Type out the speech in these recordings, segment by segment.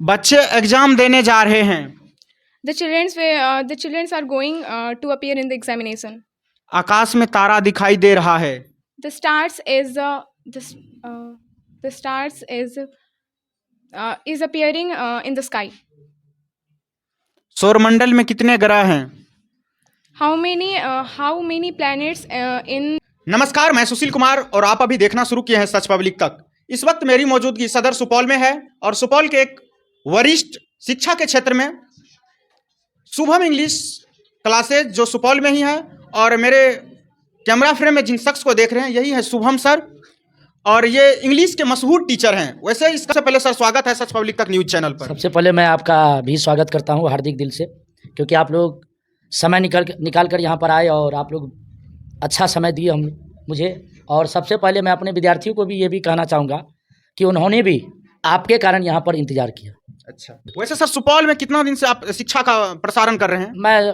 बच्चे एग्जाम देने जा रहे हैं। The children are going to appear in the examination. आकाश में तारा दिखाई दे रहा है। The stars is appearing in the sky. सौरमंडल में कितने ग्रह हैं? How many planets in? नमस्कार, मैं सुशील कुमार और आप अभी देखना शुरू किए हैं सच पब्लिक तक। इस वक्त मेरी मौजूदगी सदर सुपौल में है और सुपौल के एक वरिष्ठ शिक्षा के क्षेत्र में शुभम इंग्लिश क्लासेज जो सुपौल में ही है, और मेरे कैमरा फ्रेम में जिन शख्स को देख रहे हैं यही है शुभम सर, और ये इंग्लिश के मशहूर टीचर हैं। वैसे इससे पहले सर स्वागत है सच पब्लिक तक न्यूज़ चैनल पर। सबसे पहले मैं आपका भी स्वागत करता हूँ हार्दिक दिल से, क्योंकि आप लोग समय निकाल कर यहाँ पर आए और आप लोग अच्छा समय दिए मुझे। और सबसे पहले मैं अपने विद्यार्थियों को भी ये भी कहना चाहूँगा कि उन्होंने भी आपके कारण यहाँ पर इंतजार किया। अच्छा, वैसे सर सुपौल में कितना दिन से आप शिक्षा का प्रसारण कर रहे हैं?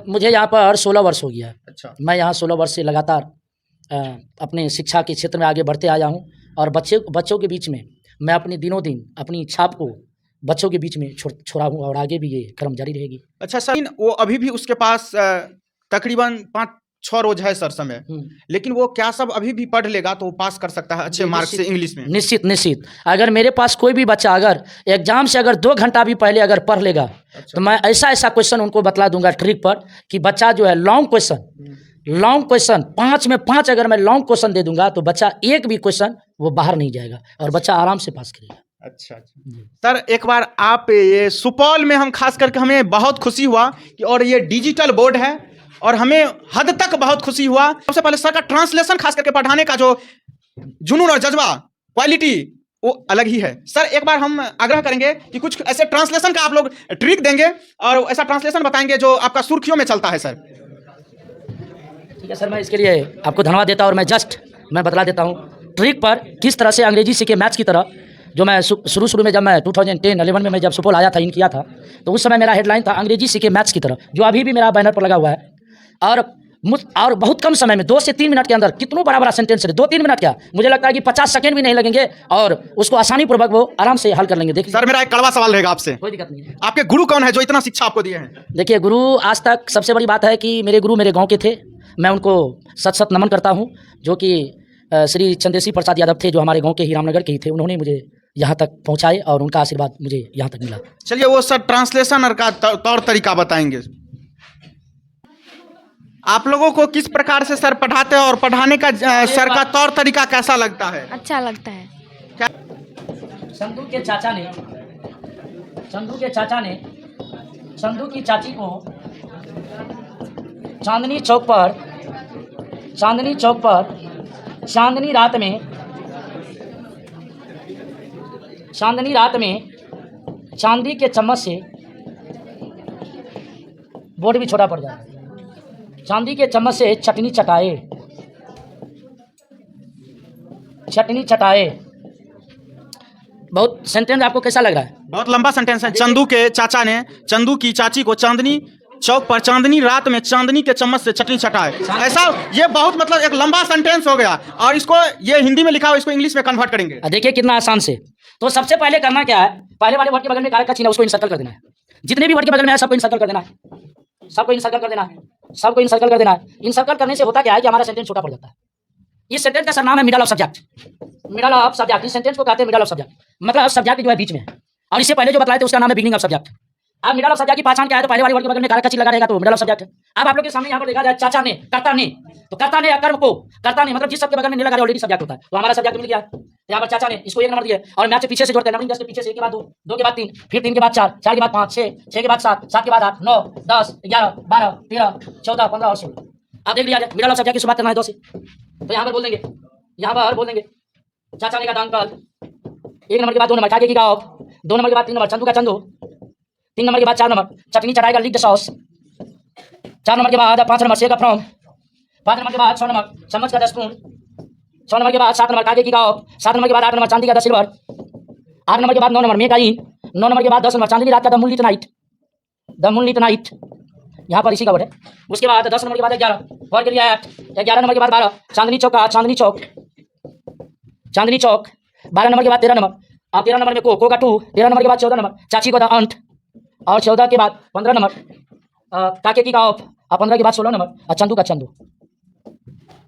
मुझे यहाँ पर 16 वर्ष हो गया है। अच्छा, मैं यहाँ 16 वर्ष से लगातार अपने शिक्षा के क्षेत्र में आगे बढ़ते आया हूँ और बच्चों के बीच में मैं अपनी दिनों दिन अपनी छाप को बच्चों के बीच में छोड़ा हूँ और आगे भी ये क्रम जारी रहेगी। अच्छा सर, वो अभी भी उसके पास तकरीबन 5-6 रोज है सर समय, लेकिन वो क्या सब अभी भी पढ़ लेगा तो वो पास कर सकता है अच्छे मार्क्स से इंग्लिश में? निश्चित। अगर मेरे पास कोई भी बच्चा अगर एग्जाम से अगर 2 घंटा भी पहले अगर पढ़ लेगा, तो मैं ऐसा क्वेश्चन उनको बतला दूंगा ट्रिक पर कि बच्चा जो है लॉन्ग क्वेश्चन 5 में 5 अगर मैं लॉन्ग क्वेश्चन दे दूंगा तो बच्चा एक भी क्वेश्चन वो बाहर नहीं जाएगा और बच्चा आराम से पास करेगा। अच्छा सर, एक बार आप ये सुपौल में हम खास करके हमें बहुत खुशी हुआ कि और ये डिजिटल बोर्ड है और हमें हद तक बहुत खुशी हुआ। सबसे पहले सर का ट्रांसलेशन खास करके पढ़ाने का जो जुनून और जज्बा क्वालिटी वो अलग ही है। सर एक बार हम आग्रह करेंगे कि कुछ ऐसे ट्रांसलेशन का आप लोग ट्रिक देंगे और ऐसा ट्रांसलेशन बताएंगे जो आपका सुर्खियों में चलता है सर। ठीक है सर, मैं इसके लिए आपको धन्यवाद देता हूँ और मैं बतला देता हूँ ट्रिक पर किस तरह से अंग्रेजी सीखे मैथ्स की तरह। जो मैं शुरू में जब मैं 2010-11 में मैं जब सुपौल आया था इन किया था, तो उस समय मेरा हेडलाइन था अंग्रेजी सीखे मैथ्स की तरह, जो अभी भी मेरा बैनर पर लगा हुआ है। और बहुत कम समय में 2 से 3 मिनट के अंदर कितना बड़ा सेंटेंस है, 2-3 मिनट क्या, मुझे लगता है कि 50 सेकंड भी नहीं लगेंगे और उसको आसानी पूर्वक वो आराम से हल कर लेंगे। देखिए सर, मेरा एक कड़वा सवाल रहेगा आपसे। कोई दिक्कत नहीं है। आपके गुरु कौन है जो इतना शिक्षा आपको दिए हैं? देखिए, गुरु आज तक सबसे बड़ी बात है कि मेरे गुरु मेरे गाँव के थे। मैं उनको सत नमन करता हूँ, जो कि श्री चंद्रश्री प्रसाद यादव थे, जो हमारे गाँव के ही रामनगर के ही थे। उन्होंने मुझे यहाँ तक पहुँचाए और उनका आशीर्वाद मुझे यहाँ तक मिला। चलिए वो सर ट्रांसलेशन का तौर तरीका बताएंगे। आप लोगों को किस प्रकार से सर पढ़ाते हैं और पढ़ाने का सर का तौर तरीका कैसा लगता है? अच्छा लगता है। क्या? संधू के चाचा ने संधू की चाची को चांदनी चौक पर चांदनी रात में चांदी के चम्मच से, बोर्ड भी छोटा पड़ जाता है, चांदी के चम्मच से चटनी चटाए। बहुत सेंटेंस आपको कैसा लग रहा है? बहुत लंबा सेंटेंस है। चंदू के चाचा ने चंदू की चाची को चांदनी चौक पर चांदनी रात में चांदनी के चम्मच से चटनी चटाए। ऐसा ये बहुत मतलब एक लंबा सेंटेंस हो गया और इसको ये हिंदी में लिखा हुआ, इसको इंग्लिश में कन्वर्ट करेंगे। देखिए कितना आसान से। तो सबसे पहले करना क्या है, पहले वाले वर्ड के बगल में काय का चिन्ह, उसको इंसर्कल कर देना है। जितने भी वर्ड के बगल में है सबको इंसर्कल कर देना है। इंसर्कल करने से होता क्या है कि हमारा सेंटेंस छोटा पड़ जाता है। इस सेंटेंस का सर नाम है मिडल ऑफ सब्जेक्ट। इस सेंटेंस को कहते हैं मिडल ऑफ सब्जेक्ट, मतलब सब्जेक्ट जो है बीच में है। और इससे पहले जो बताया थे उसका नाम है बिगिनिंग ऑफ सब्जेक्ट। अब मिडल ऑफ सब्जेक्ट की पहचान क्या है, तो पहले वाले वर्ड के बगल में काय का चिन्ह लगा रहेगा तो मिडल ऑफ सब्जेक्ट है। अब आप लोग के सामने यहाँ पर देखा जाए चाचा ने, कर्ता ने, तो कर्ता ने या कर्म को, कर्ता ने मतलब जिस सबके बगल में नहीं लगा ऑलरेडी सब्जेक्ट होता है, तो हमारा सब्जेक्ट मिल गया। यहाँ पर चाचा ने इसको 1 नंबर दिया और मैच पीछे से जोड़ते हैं। नंबरिंग 10 के पीछे से 1 के बाद 2, 2 के बाद 3, फिर 3 के बाद 4, 4 के बाद 5, 6 के बाद 7, 7 के बाद 8, 9, 10, 11, 12, 13, 14, 15 और 16। आप देख लिया जाए मिडल ऑफ सब्जेक्ट की शुरुआत करना है 2 से, तो यहाँ पर बोल देंगे चाचा ने का अंकल, 1 नंबर के बाद 2 नंबर, काके की गाँव, 2 नंबर के बाद 3 नंबर, चंदू का चंदू, 3 नंबर के बाद 4 नंबर, चटनी चटाएगा लिक द सॉस, 4 नंबर के बाद 5 नंबर शेक फ्रॉम, 5 नंबर के बाद 6 नंबर चम्मच का 10 स्पून, 6 नंबर के बाद 7 नंबर कागे की गाँव, 7 नंबर के बाद 8 नंबर चांदी का 10 सिल्वर, 8 नंबर के बाद 9 नंबर मेकाइन, 9 नंबर के बाद 10 नंबर चांदनी रात का द मूनलिट नाइट। यहाँ पर इसी का वर्ड है। उसके बाद 10 नंबर के बाद 11 वर्ड के लिए 8, 11 नंबर के बाद 12 चांदनी चौक, 12 नंबर के बाद 13 नंबर और 13 नंबर में को का 2, 13 नंबर के बाद 14 नंबर, चाची को था अंट, और 14 के बाद 15 नंबर, काके की का ऑफ, और 15 के बाद 16 नंबर, और चंदू का चंदू।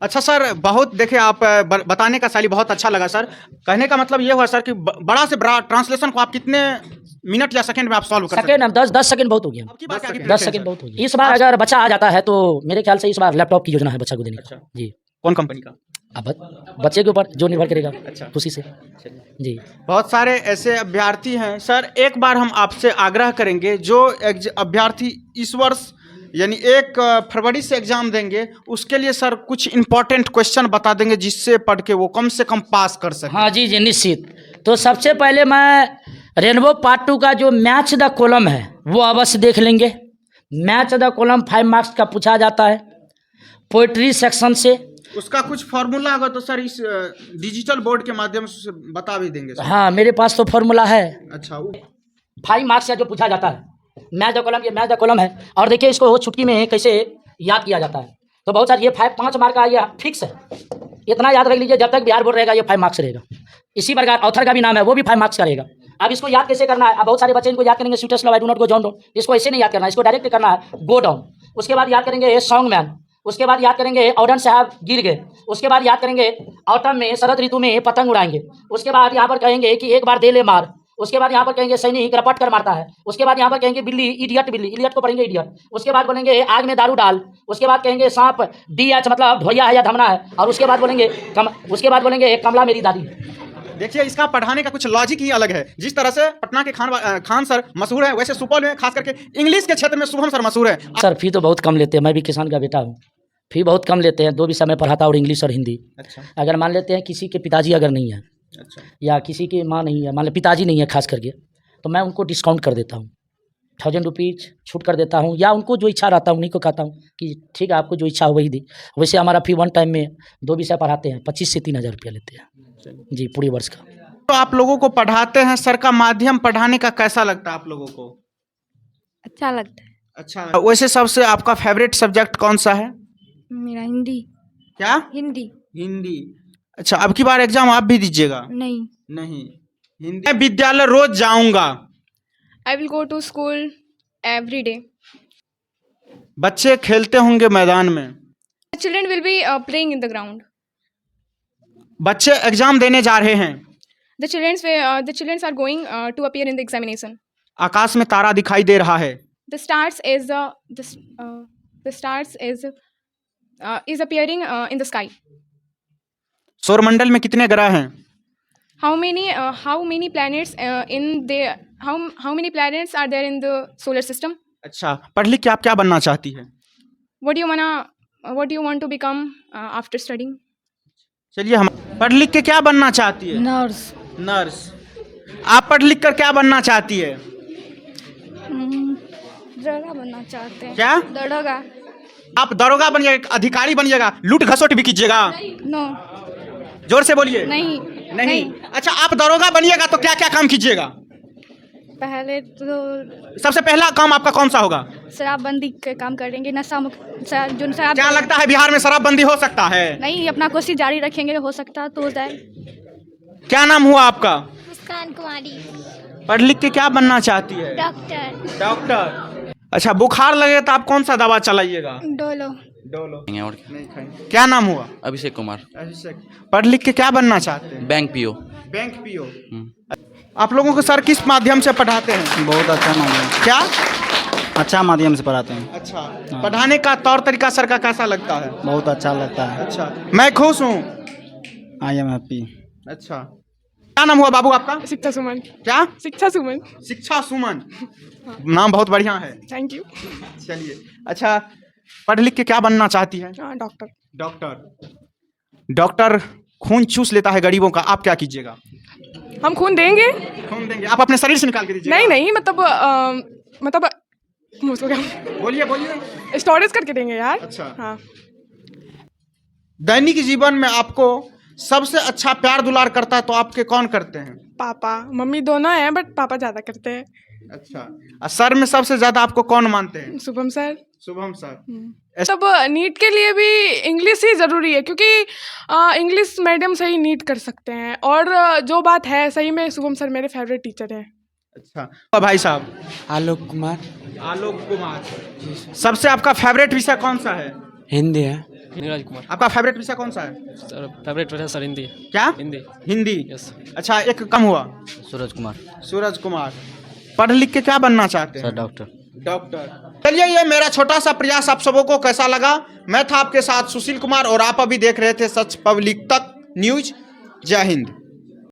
अच्छा सर, बहुत देखे आप बताने का शैली बहुत अच्छा लगा सर। कहने का मतलब ये हुआ सर कि बड़ा से बड़ा ट्रांसलेशन को आप कितने मिनट या सेकंड में आप सॉल्व कर सकते हैं? सेकंड 10 सेकंड बहुत हो गया, आपकी बात आगे 10 सेकंड बहुत हो गया। इस बार अगर बच्चा आ जाता है तो मेरे ख्याल से इस बार लैपटॉप की योजना है बच्चा को देने का। जी। कौन कंपनी का? अब बच्चे के ऊपर जो निर्भर करेगा, अच्छा, खुशी से। जी। बहुत सारे ऐसे अभ्यर्थी हैं सर, एक बार हम आपसे आग्रह करेंगे जो अभ्यर्थी इस वर्ष यानी 1 फरवरी से एग्जाम देंगे, उसके लिए सर कुछ इंपॉर्टेंट क्वेश्चन बता देंगे जिससे पढ़ के वो कम से कम पास कर सके। हाँ जी जी, निश्चित। तो सबसे पहले मैं रेनबो पार्ट 2 का जो मैच द कॉलम है वो अवश्य देख लेंगे। मैच द कॉलम 5 मार्क्स का पूछा जाता है पोइट्री सेक्शन से। उसका कुछ फार्मूला होगा तो सर इस डिजिटल बोर्ड के माध्यम से बता भी देंगे सर। हाँ, मेरे पास तो फार्मूला है। अच्छा, 5 मार्क्स का जो पूछा जाता है मैच द कॉलम, ये मैच द कॉलम है। और देखिए इसको छुटकी में कैसे याद किया जाता है। तो बहुत सारे ये 5 मार्क का ये फिक्स है, इतना याद रख लीजिए, जब तक बिहार बोर्ड रहेगा ये 5 मार्क्स रहेगा। इसी प्रकार ऑथर का भी नाम है, वो भी 5 मार्क्स का रहेगा। अब इसको याद कैसे करना है? अब बहुत सारे बच्चे इनको याद करेंगे sweetest love I do not go down, इसको ऐसे नहीं याद करना है, इसको डायरेक्ट करना है गो डाउन। उसके बाद याद करेंगे सॉन्ग मैन, उसके बाद याद करेंगे ऑर्डन साहब गिर गए, उसके बाद याद करेंगे ऑटम में शरद ऋतु में पतंग उड़ाएंगे, उसके बाद यहाँ पर कहेंगे कि एक बार दे ले मार, उसके बाद यहाँ पर कहेंगे सैनिक रपट कर मारता है, उसके बाद यहाँ पर कहेंगे बिल्ली इडियट, बिल्ली इडियट को पढ़ेंगे इडियट, उसके बाद बोलेंगे आग में दारू डाल, उसके बाद कहेंगे सांप DH मतलब ढोरिया है या धमना है, और उसके बाद बोलेंगे कमला मेरी दादी। देखिए इसका पढ़ाने का कुछ लॉजिक ही अलग है। जिस तरह से पटना के खान सर मशहूर है, वैसे सुपौल में खास करके इंग्लिश के क्षेत्र में शुभम सर मशहूर है। सर फी तो बहुत कम लेते हैं, मैं भी किसान का बेटा हूँ, फी बहुत कम लेते हैं। 2 विषय में पढ़ाता और इंग्लिश और हिंदी। अच्छा। अगर मान लेते हैं किसी के पिताजी अगर नहीं है, अच्छा, या किसी की माँ नहीं है, मान ले पिताजी नहीं है खास करके, तो मैं उनको डिस्काउंट कर देता हूँ, 1000 रुपीज़ छूट कर देता हूँ, या उनको जो इच्छा रहता है उन्हीं को कहता हूँ कि ठीक है आपको जो इच्छा हो वही दी। वैसे हमारा फी 1 टाइम में 2 विषय पढ़ाते हैं 25 से 3000 रुपया लेते हैं जी, पूरे वर्ष का। तो आप लोगों को पढ़ाते हैं, सर का माध्यम पढ़ाने का कैसा लगता है आप लोगों को? अच्छा लगता है। अच्छा, वैसे सबसे आपका फेवरेट सब्जेक्ट कौन सा है? मेरा हिंदी। क्या? हिंदी। हिंदी। अच्छा, अब की बार एग्जाम आप भी दीजिएगा? नहीं। हिंदी। मैं विद्यालय रोज जाऊंगा। I will go to school every day. बच्चे खेलते होंगे मैदान में। Children will be playing in the ground. बच्चे एग्जाम देने जा रहे हैं। The children are going to appear in the examination. आकाश में तारा दिखाई दे रहा है। The stars is appearing in the sky. सौरमंडल में कितने ग्रह हैं? How many planets how many planets are there in the solar system? अच्छा, पढ़ लिख के आप क्या बनना चाहती है? What do you want to become after studying? चलिए, हम पढ़ लिख के क्या बनना चाहती है? नर्स। आप पढ़ लिख कर क्या बनना चाहती है? दरोगा बनना चाहते हैं। क्या? दरोगा। आप दरोगा बनिएगा, अधिकारी बनिएगा, लूट घसोट भी कीजिएगा? नो। जोर से बोलिए। नहीं। अच्छा, आप दरोगा बनिएगा तो क्या क्या काम कीजिएगा? पहले तो सबसे पहला काम आपका कौन सा होगा? शराबबंदी के काम करेंगे, नशा जो शराब। क्या लगता है बिहार में शराबबंदी हो सकता है? नहीं, अपना कोशिश जारी रखेंगे, हो सकता तो हो जाए। क्या नाम हुआ आपका? मुस्कान कुमारी। पढ़ लिख के क्या बनना चाहती है? डॉक्टर। अच्छा, बुखार लगे तो आप कौन सा दवा चलाइएगा? डोलो। और नहीं खाएंगे। क्या नाम हुआ? अभिषेक कुमार। पढ़ लिख के क्या बनना चाहते हैं? Bank PO. आप लोगों को सर किस माध्यम से पढ़ाते हैं? बहुत अच्छा माध्यम। क्या? अच्छा माध्यम से पढ़ाते हैं। अच्छा, पढ़ाने का तौर तरीका सर का कैसा लगता है? बहुत अच्छा लगता है। अच्छा, मैं खुश हूँ। I am happy. अच्छा, क्या नाम हुआ बाबू आपका? शिक्षा सुमन। क्या? शिक्षा सुमन। शिक्षा सुमन, नाम बहुत बढ़िया है। Thank you. चलिए, अच्छा, पढ़ लिख के क्या बनना चाहती है? डॉक्टर खून चूस लेता है गरीबों का, आप क्या कीजिएगा? हम खून देंगे। खून देंगे? आप अपने शरीर से निकाल के दीजिएगा? नहीं, मतलब बोलिए। स्टोरेज करके देंगे यार। अच्छा। हाँ। दैनिक जीवन में आपको सबसे अच्छा प्यार दुलार करता है तो आपके कौन करते हैं? पापा मम्मी दोनों हैं बट पापा ज़्यादा करते हैं। अच्छा, और सर में सबसे ज्यादा आपको कौन मानते हैं? शुभम सर। शुभम सर। तब नीट के लिए भी इंग्लिश ही ज़रूरी है क्योंकि इंग्लिश मीडियम से ही नीट कर सकते हैं और जो बात है सही में शुभम सर मेरे फेवरेट टीचर हैं। अच्छा, और भाई साहब? आलोक कुमार। आलोक कुमार। सबसे आपका फेवरेट विषय कौन सा है? हिंदी है। नीरज कुमार। आपका फेवरेट विषय कौन सा है? सर फेवरेट विषय सर हिंदी। क्या? हिंदी। हिंदी। यस। अच्छा, एक कम हुआ। सूरज कुमार। सूरज कुमार। पढ़ लिख के क्या बनना चाहते हैं? Sir doctor. डॉक्टर। चलिए, ये मेरा छोटा सा प्रयास आप सबों को कैसा लगा? मैं था आपके साथ सुशील कुमार और आप अभी देख रहे थे सच पब्लिक तक न्यूज। जय हिंद।